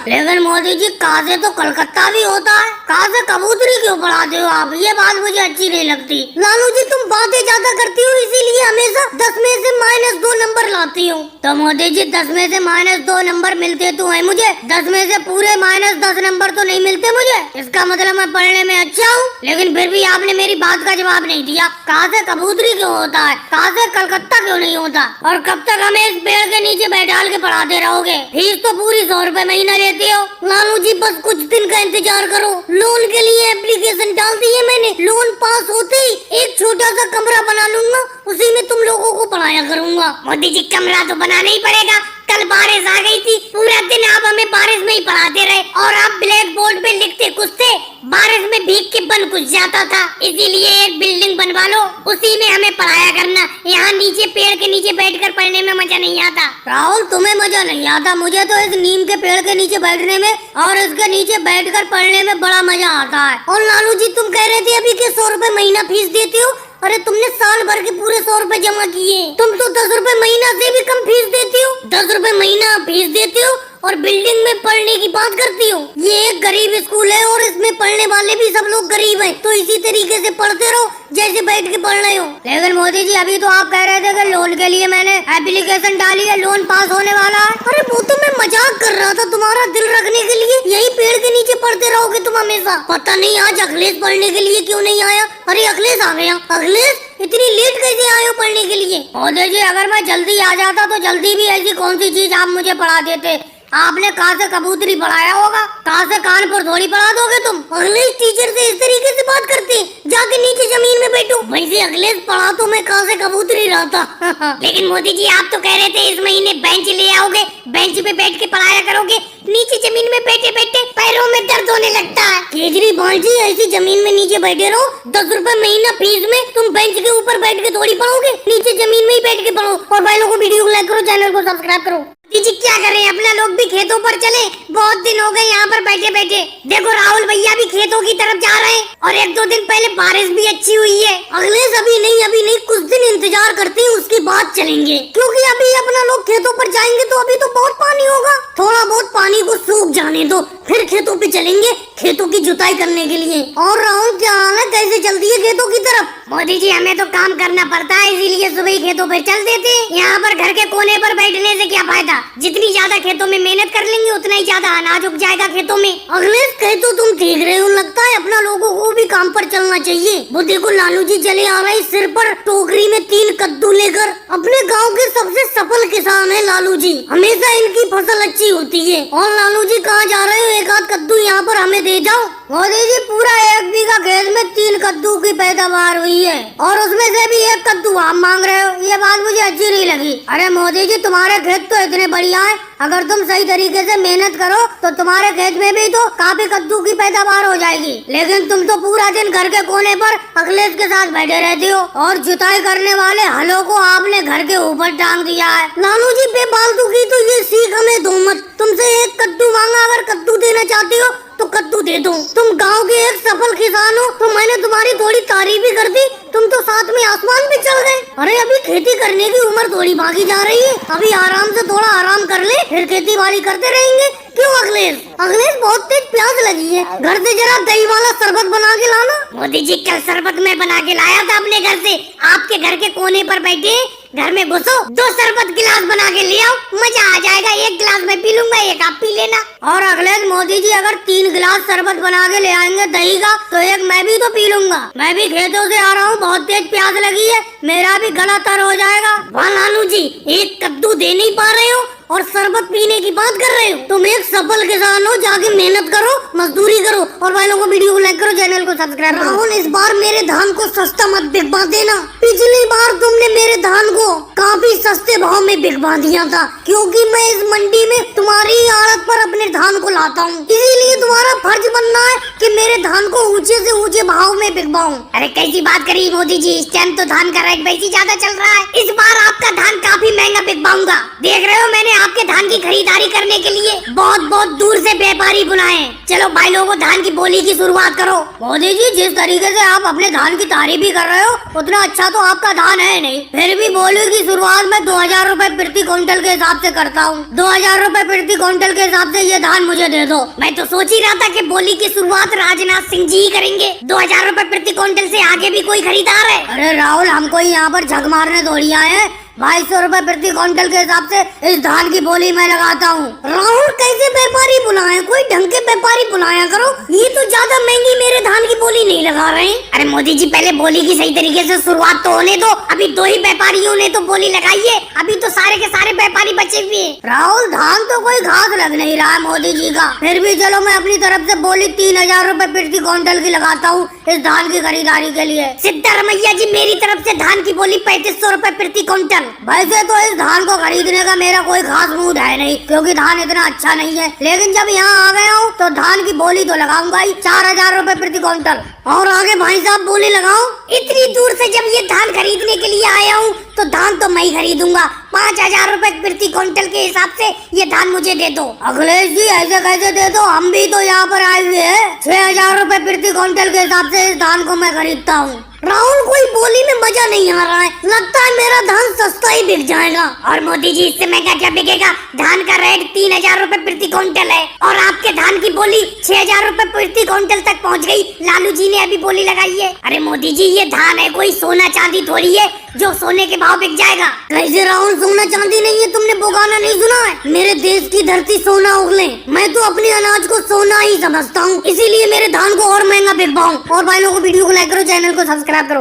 लेकिन मोदी जी काजे तो कलकत्ता भी होता है, काजे कबूतरी क्यों पढ़ाते हो आप? ये बात मुझे अच्छी नहीं लगती। लालू जी तुम बातें ज्यादा करती हो, इसीलिए हमेशा 10 में से -2 नंबर लाती हो। तो मोदी जी 10 में से -2 नंबर मिलते तो है मुझे, 10 में से पूरे -10 नंबर तो नहीं मिलते मुझे। इसका मतलब मैं पढ़ने में अच्छा हूँ, लेकिन फिर भी आपने मेरी बात का जवाब नहीं दिया। काजे कबूतरी क्यों होता है, काजे कलकत्ता क्यों नहीं होता? और कब तक हमें इस पेड़ के नीचे बैठाल के पढ़ाते रहोगे? फीस तो पूरी 100 रुपए महीना लेते हो। लालू जी बस कुछ दिन का इंतजार करो, लोन के लिए एप्लीकेशन डाल दी है मैंने। लोन पास होते ही एक छोटा सा कमरा बना लूंगा, उसी में तुम लोगों को पढ़ाया करूंगा। मोदी जी कमरा तो बनाना ही पड़ेगा, कल बारिश आ गई थी, पूरा दिन आप हमें बारिश में ही पढ़ाते रहे और आप ब्लैक बोर्ड पे लिखते कुछ थे, बारिश में भीग के बन कुछ जाता था। इसीलिए एक बिल्डिंग बनवा लो, उसी में हमें पढ़ाया करना। यहाँ नीचे पेड़ के नीचे बैठकर पढ़ने में मजा नहीं आता। राहुल तुम्हें मजा नहीं आता, मुझे तो इस नीम के पेड़ के नीचे बैठने में और इसके नीचे बैठकर पढ़ने में बड़ा मजा आता है। और लालू जी तुम कह रहे थे अभी कि 100 रुपए महीना फीस देते हो, अरे तुमने साल भर के पूरे 100 रुपए जमा किए, तुम तो 10 रुपए महीना से भी कम फीस देती हो। 10 रुपए महीना फीस देती हो और बिल्डिंग में पढ़ने की बात करती हो। ये एक गरीब स्कूल है और इसमें पढ़ने वाले भी सब लोग गरीब हैं, तो इसी तरीके से पढ़ते रहो जैसे बैठ के पढ़ रहे हो। लेकिन मोदी जी अभी तो आप कह रहे थे कि लोन के लिए मैंने एप्लीकेशन डाली है, लोन पास होने वाला है। अरे वो तो मैं मजाक कर रहा था, तुम्हारा दिल रखने के लिए। यही पेड़ के नीचे पढ़ते रहोगे तुम हमेशा। पता नहीं आज अखिलेश पढ़ने के लिए क्यों नहीं आया। अरे अखिलेश आ गया। अखिलेश इतनी लेट कैसे आए हो पढ़ने के लिए? मोदी जी अगर मैं जल्दी आ जाता तो जल्दी भी ऐसी कौन सी चीज आप मुझे पढ़ा देते। आपने कहाँ से कबूतरी पढ़ाया होगा, कहाँ से कानपुर थोड़ी पढ़ा दोगे तुम। अखिलेश टीचर से इस तरीके से बात करते हैं, जाके नीचे जमीन में बैठो। वैसे अखिलेश पढ़ा तो मैं कहाँ से कबूतरी रहा था। लेकिन मोदी जी आप तो कह रहे थे इस महीने बेंच ले आओगे, बेंच पे बैठ के पढ़ाया करोगे। नीचे जमीन में बैठे बैठे पैरों में दर्द होने लगता है। केजरीवाल जी ऐसी जमीन में नीचे बैठे रहो, 10 रुपए महीना फीस में तुम बेंच के ऊपर बैठ के थोड़ी पढ़ोगे, नीचे जमीन में ही बैठ के पढ़ो। और भाई लोगों को वीडियो को लाइक करो, चैनल को सब्सक्राइब करो। जी क्या कर रहे हैं, अपना लोग भी खेतों पर चले, बहुत दिन हो गए यहाँ पर बैठे बैठे। देखो राहुल भैया भी खेतों की तरफ जा रहे हैं और 1-2 दिन पहले बारिश भी अच्छी हुई है। अखिलेश अभी नहीं कुछ दिन इंतजार करते हैं, उसके बाद चलेंगे, क्योंकि अभी अपना लोग खेतों पर जाएंगे तो अभी तो बहुत पानी होगा। थोड़ा बहुत पानी को सूख जाने दो, फिर खेतों पे चलेंगे खेतों की जुताई करने के लिए। और राहुल क्या हाल है, कैसे चलती है खेतों की तरफ? मोदी जी हमें तो काम करना पड़ता है, इसीलिए सुबह ही खेतों पर चल देते हैं। यहाँ पर घर के कोने पर बैठने से क्या फायदा, जितनी ज्यादा खेतों में मेहनत कर लेंगे उतना ही ज्यादा अनाज उग जाएगा खेतों में। अखिलेश कहे तो तुम ठीक रहे हो, लगता है अपना लोगों को भी काम पर चलना चाहिए। वो देखो लालू जी चले आ रहे सिर पर टोकरी में 3 कद्दू लेकर। अपने गाँव के सबसे सफल किसान है लालू जी, हमेशा इनकी फसल अच्छी होती है। और लालू जी कहाँ जा रहे हो, एक आध कद्दू यहाँ पर हमें दे जाओ। मोदी जी पूरा 1 बीघा खेत में 3 कद्दू की पैदावार हुई है और उसमें से भी 1 कद्दू आप मांग रहे हो, ये बात मुझे अच्छी नहीं लगी। अरे मोदी जी तुम्हारे खेत तो इतने बढ़िया है, अगर तुम सही तरीके से मेहनत करो तो तुम्हारे खेत में भी तो काफी कद्दू की पैदावार हो जाएगी। लेकिन तुम तो पूरा दिन घर के कोने पर अखिलेश के साथ बैठे रहते हो और जुताई करने वाले हलों को आपने घर के ऊपर टांग दिया है। लालू जी बेफालतू की तो ये सीख हमें दो मत। तुमसे 1 कद्दू मांगा, अगर कद्दू देना चाहती हो तो कद्दू दे दो। तुम गांव के एक सफल किसान हो तो मैंने तुम्हारी थोड़ी तारीफ भी कर दी, तुम तो साथ में आसमान भी चल गए। अरे अभी खेती करने की उम्र थोड़ी भागी जा रही है, अभी आराम से थोड़ा आराम कर ले, फिर खेती बाड़ी करते रहेंगे। क्यों अखिलेश? अखिलेश बहुत तेज प्यास लगी है, घर से जरा दही वाला शरबत बना के लाना। मोदी जी कल शरबत मैं बना के लाया था अपने घर से, आपके घर के कोने पर बैठे घर में घुसो, 2 शरबत गिलास बना के ले आओ, मजा आ जाएगा। 1 गिलास मैं पी लूंगा, 1 आप पी लेना। और अखिलेश मोदी जी अगर 3 गिलास शरबत बना के ले आएंगे दही का तो 1 मैं भी तो पी लूंगा। मैं भी खेतों से आ रहा हूँ, बहुत तेज प्यास लगी है, मेरा भी गला तर हो जाएगा। वाह लालू जी 1 कद्दू दे नहीं पा रहे हो और शरबत पीने की बात कर रहे हो। तुम एक सफल किसान हो, जाके मेहनत करो, मजदूरी करो। और भाई लोगों को वीडियो को लाइक करो, चैनल को सब्सक्राइब करो। राहुल इस बार मेरे धान को सस्ता मत बिकवा देना, पिछली बार तुमने मेरे धान को काफी सस्ते भाव में बिकवा दिया था, क्योंकि मैं इस मंडी में तुम्हारी आड़त पर अपने धान को लाता हूँ। इसीलिए तुम्हारा फर्ज बनना है कि मेरे धान को ऊंचे से ऊंचे भाव में बिकवाऊं। अरे कैसी बात करी मोदी जी, इस टाइम तो धान का रेट वैसे ज्यादा चल रहा है। इस बार आपका धान काफी महंगा बिकवाऊंगा। देख रहे हो मैंने आपके धान की खरीदारी करने के लिए बहुत बहुत दूर से व्यापारी बुलाए। चलो भाई लोगों, धान की बोली की शुरुआत करो। मोदी जी, जिस तरीके से आप अपने धान की तारीफ भी कर रहे हो उतना अच्छा तो आपका धान है नहीं, फिर भी बोली की शुरुआत में 2000 रुपए प्रति क्विंटल के हिसाब से करता हूँ। 2000 रुपए प्रति क्विंटल के हिसाब से ये धान मुझे दे दो। मैं तो सोच ही रहा था कि बोली की शुरुआत राजनाथ सिंह जी ही करेंगे। 2000 रुपए प्रति क्विंटल से आगे भी कोई खरीदार है? अरे राहुल, हमको यहाँ पर झक मारने थोड़ी आए हैं। 2200 रुपए प्रति क्विंटल के हिसाब से इस धान की बोली मैं लगाता हूँ। राहुल, कैसे व्यापारी बुलाए? कोई ढंग के व्यापारी बुलाया करो, ये तो ज्यादा महंगी मेरे धान की बोली नहीं लगा रहे हैं। अरे मोदी जी, पहले बोली की सही तरीके से शुरुआत तो होने दो। अभी 2 ही व्यापारियों ने तो बोली लगाई है, अभी तो सारे के सारे व्यापारी बचे हुए हैं। राहुल, धान तो कोई घास लग नहीं रहा है मोदी जी का, फिर भी चलो मैं अपनी तरफ से बोली 3000 रुपए प्रति क्विंटल की लगाता हूँ इस धान की खरीदारी के लिए। सिद्धारमैया जी, मेरी तरफ से धान की बोली 3500 रुपए प्रति क्विंटल। वैसे तो इस धान को खरीदने का मेरा कोई खास मूड है नहीं, क्योंकि धान इतना अच्छा नहीं है, लेकिन जब यहाँ आ गया हूँ तो धान की बोली तो लगाऊंगा ही, 4000 रुपए प्रति क्विंटल। और आगे भाई साहब बोली लगाओ। इतनी दूर से जब ये धान खरीदने के लिए आया हूँ तो धान तो मैं ही खरीदूंगा। 5000 रुपए प्रति क्विंटल के हिसाब से ये धान मुझे दे दो। अखिलेश जी, ऐसे कैसे दे दो? हम भी तो यहाँ पर आए हुए हैं। 6000 रुपए प्रति क्विंटल के हिसाब से इस धान को मैं खरीदता हूँ। राहुल, कोई बोली में मजा नहीं आ रहा है, लगता है मेरा धान सस्ता ही बिक जाएगा। और मोदी जी, इससे महंगा क्या बिकेगा? धान का रेट 3000 रुपए प्रति क्विंटल है और आपके धान की बोली 6000 रुपए प्रति क्विंटल तक पहुंच गई। लालू जी ने अभी बोली लगाई है। अरे मोदी जी, ये धान है, कोई सोना चांदी थोड़ी है जो सोने के भाव बिक जाएगा। कैसे राहुल, सोना चांदी नहीं है? तुमने वो गाना नहीं सुना है, मेरे देश की धरती सोना उगले? मैं तो अपने अनाज को सोना ही समझता हूँ, इसीलिए मेरे धान को और महंगा बिकवाऊं। और भाई लोगों को वीडियो को लाइक करो, चैनल को सब्सक्राइब करो।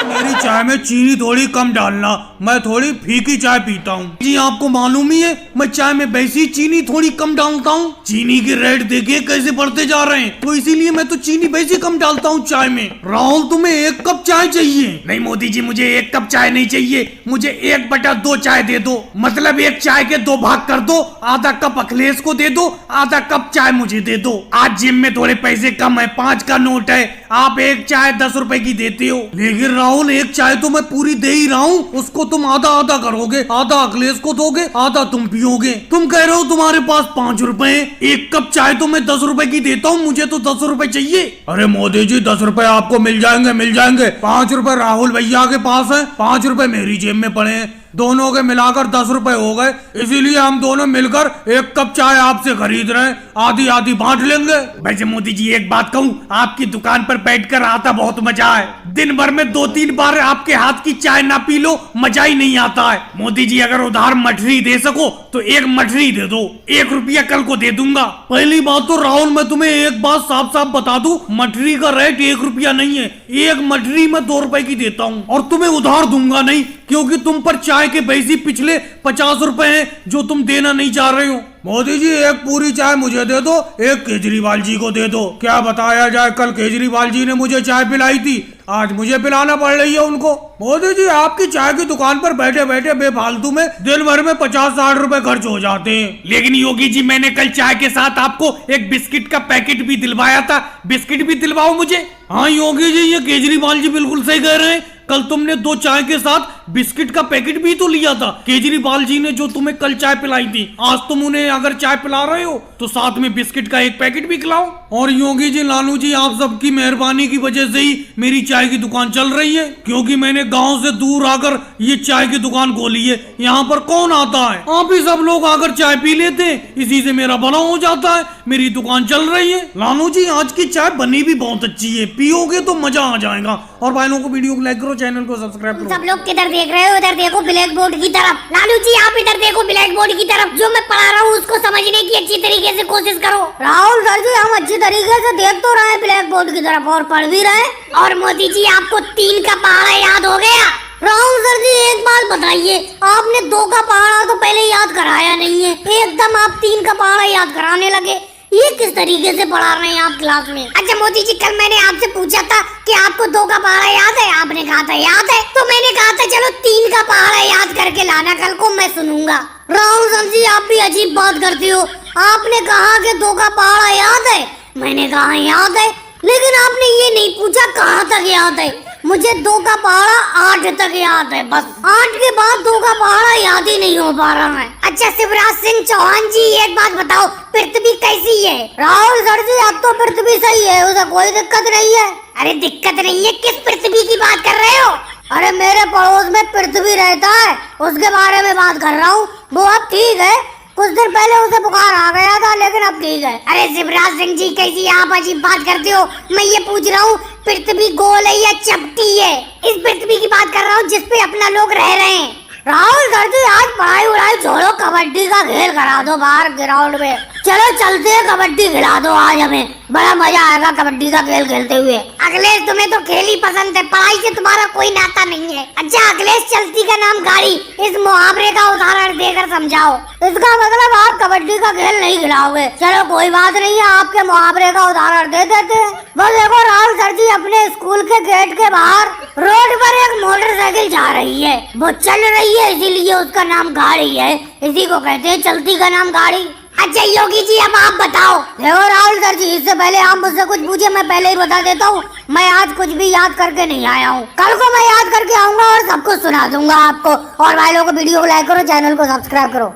मेरी चाय में चीनी थोड़ी कम डालना, मैं थोड़ी फीकी चाय पीता हूँ। जी आपको मालूम ही है, मैं चाय में वैसी चीनी थोड़ी कम डालता हूँ। चीनी के रेट देखिए कैसे बढ़ते जा रहे हैं, तो इसीलिए मैं तो चीनी वैसे कम डालता हूँ चाय में। राहुल, तुम्हें 1 कप चाय चाहिए? नहीं मोदी जी, मुझे 1 कप चाय नहीं चाहिए, मुझे 1/2 चाय दे दो। मतलब 1 चाय के 2 भाग कर दो, आधा कप अखिलेश को दे दो, आधा कप चाय मुझे दे दो। आज जिम में थोड़े पैसे कम है, 5 का नोट है, आप 1 चाय 10 रुपए की देते हो। लेकिन राहुल, 1 चाय तो मैं पूरी दे ही रहा हूँ, उसको तुम आधा आधा करोगे, आधा अखिलेश को दोगे, आधा तुम पियोगे। तुम कह रहे हो तुम्हारे पास 5 रुपए है, 1 कप चाय तो मैं 10 रुपए की देता हूँ, मुझे तो 10 रुपए चाहिए। अरे मोदी जी, 10 रुपए आपको मिल जाएंगे, मिल जाएंगे। 5 रुपए राहुल भैया के पास है, 5 रुपए मेरी जेब में पड़े हैं, दोनों के मिलाकर 10 रुपए हो गए। इसीलिए हम दोनों मिलकर 1 कप चाय आपसे खरीद रहे हैं, आधी आधी बांट लेंगे। वैसे मोदी जी, एक बात कहूँ, आपकी दुकान पर बैठकर आता बहुत मजा है। दिन भर में 2-3 बार आपके हाथ की चाय ना पी लो, मजा ही नहीं आता है। मोदी जी, अगर उधार मठरी दे सको तो 1 मठरी दे दो, 1 रुपया कल को दे दूंगा। पहली बात तो राहुल, मैं तुम्हें एक बात साफ साफ बता दूं, मठरी का रेट 1 रुपया नहीं है, 1 मठरी मैं 2 रुपए की देता हूँ और तुम्हें उधार दूंगा नहीं, क्योंकि तुम पर चाय के पैसे पिछले 50 रुपए हैं जो तुम देना नहीं चाह रहे हो। मोदी जी, 1 पूरी चाय मुझे दे दो, 1 केजरीवाल जी को दे दो। क्या बताया जाए, कल केजरीवाल जी ने मुझे चाय पिलाई थी, आज मुझे पिलाना पड़ रही है उनको। मोदी जी, आपकी चाय की दुकान पर बैठे बैठे बेफालतू में दिन भर में 50-60 रुपए खर्च हो जाते हैं। लेकिन योगी जी, मैंने कल चाय के साथ आपको एक बिस्किट का पैकेट भी दिलवाया था, बिस्किट भी दिलवाओ मुझे। हाँ योगी जी, ये केजरीवाल जी बिल्कुल सही कह रहे हैं, कल तुमने 2 चाय के साथ बिस्किट का पैकेट भी तो लिया था। केजरीवाल जी ने जो तुम्हें कल चाय पिलाई थी, आज तुम उन्हें अगर चाय पिला रहे हो तो साथ में बिस्किट का 1 पैकेट भी खिलाओ। और योगी जी, लालू जी, आप सबकी मेहरबानी की वजह से ही मेरी चाय की दुकान चल रही है, क्योंकि मैंने गांव से दूर आकर ये चाय की दुकान खोली है। यहाँ पर कौन आता है? आप ही सब लोग आकर चाय पी लेते हैं, इसी से मेरा भला हो जाता है, मेरी दुकान चल रही है। लालू जी, आज की चाय बनी भी बहुत अच्छी है, पियोगे तो मजा आ जाएगा। और भाई लोगों को वीडियो को लाइक करो, चैनल को सब्सक्राइब करो। सब लोग किधर देख रहे हो? इधर देखो ब्लैक बोर्ड की तरफ। लालू जी, आप इधर देखो ब्लैक बोर्ड की तरफ, जो मैं पढ़ा रहा हूँ उसको समझने की अच्छी तरीके से कोशिश करो। राहुल सर जी, हम अच्छी तरीके से देख तो रहे हैं ब्लैक बोर्ड की तरफ और पढ़ भी रहे। और मोदी जी, आपको 3 का पहाड़ा याद हो गया? राहुल सर जी, एक बात बताइए, आपने 2 का पहाड़ा तो पहले याद कराया नहीं है, एकदम आप 3 का पहाड़ा याद कराने लगे। ये किस तरीके से पढ़ा रहे हैं आप क्लास में? अच्छा मोदी जी, कल मैंने आपसे पूछा था कि आपको 2 का पहाड़ा याद है, आपने कहा था याद है, तो मैंने कहा था चलो 3 का पहाड़ा याद करके लाना, कल को मैं सुनूंगा। राहुल सर जी, आप भी अजीब बात करती हो, आपने कहा कि 2 का पहाड़ा याद है, मैंने कहा याद है, लेकिन आपने ये नहीं पूछा कहाँ तक याद है। मुझे 2 का पहाड़ा 8 तक याद है, बस 8 के बाद 2 का पहाड़ा याद ही नहीं हो पा रहा है। अच्छा शिवराज सिंह चौहान जी, एक बात बताओ, पृथ्वी कैसी है? राहुल सर जी, अब तो पृथ्वी सही है, उसे कोई दिक्कत नहीं है। अरे दिक्कत नहीं है, किस पृथ्वी की बात कर रहे हो? अरे मेरे पड़ोस में पृथ्वी रहता है, उसके बारे में बात कर रहा हूँ। वो अब ठीक है, कुछ दिन पहले उसे बुखार आ गया था, लेकिन अब ठीक है। अरे शिवराज सिंह जी, कैसी आप अजीब बात करते हो? मैं ये पूछ रहा हूँ पृथ्वी गोल है या चपटी है? इस पृथ्वी की बात कर रहा हूँ जिसपे अपना लोग रह रहे हैं। राहुल सर जी, आज पढ़ाई उड़ाई छोड़ो, कबड्डी का खेल करा दो बाहर ग्राउंड में। चलो चलते हैं, कबड्डी खिला दो आज हमें, बड़ा मजा आएगा कबड्डी का खेल खेलते हुए। अखिलेश, तुम्हें तो खेल ही पसंद है, पढ़ाई से तुम्हारा कोई नाता नहीं है। अच्छा अखिलेश, चलती का नाम गाड़ी, इस मुहावरे का उदाहरण देकर समझाओ। इसका मतलब आप कबड्डी का खेल नहीं खिलाओगे। चलो कोई बात नहीं है, आपके मुहावरे का उदाहरण दे देते हैं। वो देखो राहुल सर जी, अपने स्कूल के गेट के बाहर रोड पर एक मोटरसाइकिल जा रही है, वो चल रही है, इसीलिए उसका नाम गाड़ी है, इसी को कहते हैं चलती का नाम गाड़ी। अच्छा योगी जी, अब आप बताओ। देखो राहुल सर जी, इससे पहले आप मुझसे कुछ पूछे, मैं पहले ही बता देता हूँ, मैं आज कुछ भी याद करके नहीं आया हूँ। कल को मैं याद करके आऊंगा और सबको सुना दूंगा आपको। और भाई लोगों को वीडियो को लाइक करो, चैनल को सब्सक्राइब करो।